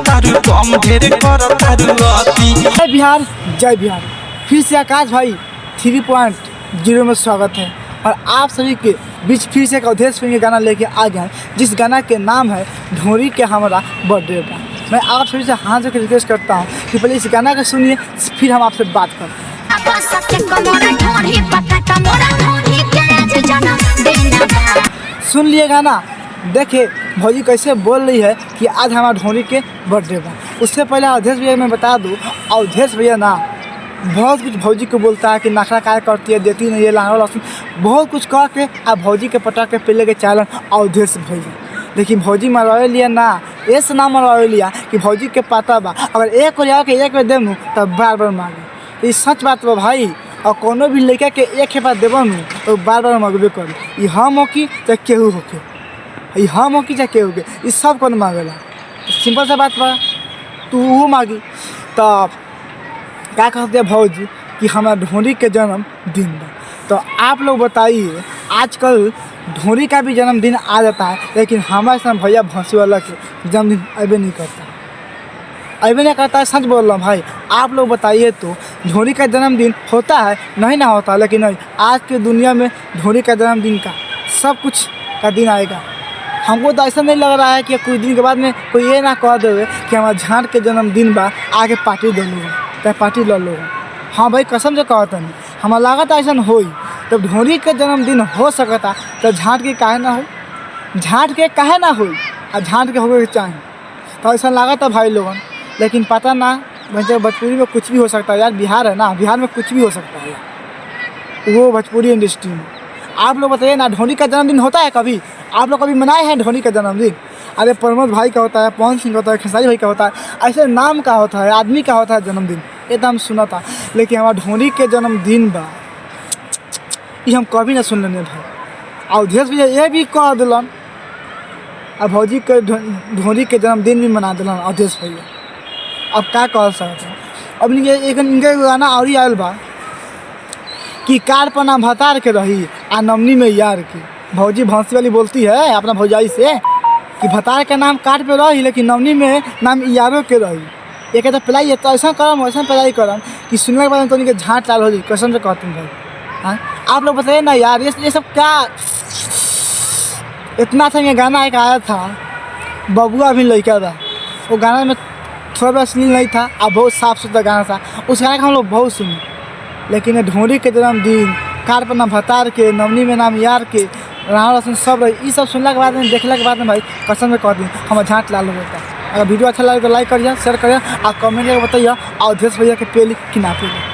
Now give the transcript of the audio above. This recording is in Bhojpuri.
तारू कम ढेर कर तारू अति। जय बिहार जय बिहार। फिर से आकाश भाई 3.0 में स्वागत है और आप सभी के बीच फिर से एक अवधेश फिल्म के गाना लेके आ गए हैं, जिस गाना के नाम है ढोरी के हमारा बर्थडे बा। मैं आप सभी से हाथ जोड़ के रिक्वेस्ट करता हूँ कि पहले इस गाना को सुनिए, फिर हम आपसे बात करते हैं। सुन लिए गाना, देखिए भौजी कैसे बोल रही है कि आज हमारा ढोरी के बर्थडे बा। उससे पहले अवधेश भैया मैं बता दूँ, अवधेश भैया ना बहुत कुछ भौजी को बोलता है कि नखरा काय करती है, देती नहीं है, लाहौर लहसुन बहुत कुछ कह के आप भौजी के पटा के पहले के चालन अवधेश भैया। लेकिन भौजी मरवाए लिया ना, ऐसे ना मरवाए लिया कि भौजी के पता बा अगर एक को जाके एक बेर देनू तब बार बार मांगे। ये सच बात बा भाई, और कोनो भी लड़का के एक बार देबनू तो बार बार मांगबे करी। ये हम हो कि चाहे केहू होके, ये हम हो कि चाहे केहू के, ये सब कौन मांगेला। सिंपल सा बात बा, तू वो मांगी तब क्या कहते हैं भौजी कि हमारा ढोरी के जन्मदिन बा। तो आप लोग बताइए, आजकल ढोरी का भी जन्मदिन आ जाता है, लेकिन हमारे साथ भैया भैंसी वाला के जन्मदिन अबे नहीं करता है। सच बोल रहा हूँ भाई, आप लोग बताइए तो ढोरी का जन्मदिन होता है? नहीं ना होता, लेकिन नहीं, आज की दुनिया में ढोरी का जन्मदिन का सब कुछ का दिन आएगा। हमको तो ऐसा नहीं लग रहा है कि कुछ दिन के बाद में कोई ये ना कह देवे कि हमारा झांट के जन्मदिन बा, आगे पार्टी दे लो चाहे पार्टी लो लो। हाँ भाई कसम से कहता नहीं, हमारा लागत ऐसा होई। जब ढोरी के जन्मदिन हो सकता तो झांट के काहे ना हो, झांट के काहे ना हो, और झांट के होवे चाहे तो ऐसा लागत है भाई लोगन। लेकिन पता ना भोजपुरी में कुछ भी हो सकता है यार, बिहार है ना, बिहार में कुछ भी हो सकता है यार, वो भोजपुरी इंडस्ट्री में। आप लोग बताइए ना, ढोरी का जन्मदिन होता है कभी? आप लोग कभी मनाए हैं ढोरी का जन्मदिन? अरे प्रमोद भाई का होता है, पवन सिंह का होता है, खेसारी भाई का होता है, ऐसे नाम का होता है, आदमी का होता है जन्मदिन, ये तो हम सुना था। लेकिन हमारा ढोरी के जन्मदिन बा, ये हम कभी ना सुन लेने भाई। अवधेश भैया ये भी कह दिलन, अब भौजी के ढोरी के जन्मदिन भी मना दिलन अवधेश भैया। अब क्या कह सकते हैं। अब इनके गाना और ही आयल बा कि कार पर नाम भतार के रही आ नमनी में यार की। भौजी भौंसी वाली बोलती है अपना भौजाई से कि भतार के नाम कार्ड पे रही, लेकिन नवनी में नाम यारों के रही। ये कहते पिलाई तो ऐसा करम वैसा पिलाई करम कि सुनने के बाद में तो उनके झाँट लाल हो जाए, कसम से कहते हैं भाई। हाँ आप लोग बताइए ना यार, ये सब क्या। इतना अच्छा ये गाना एक आया था, बबुआ भी लड़का था, वो गाना में थोड़ा भी अश्लील नहीं था और बहुत साफ सुथरा गाना था। उस गाने का हम लोग बहुत सुने। लेकिन ये ढोरी के जन्मदिन, कार पर नाम भतार के, नवनी में नाम यार के, लाहौर लहसुन सब रही, ये सब सुनने के बाद में देखने के बाद में भाई कसम से कहती हूँ हमारा झाँट लाल होता है। अगर वीडियो अच्छा लगे तो लाइक करिए, शेयर करिए और कमेंट करके बताइए अवधेश भैया के पेली कि ना पेली।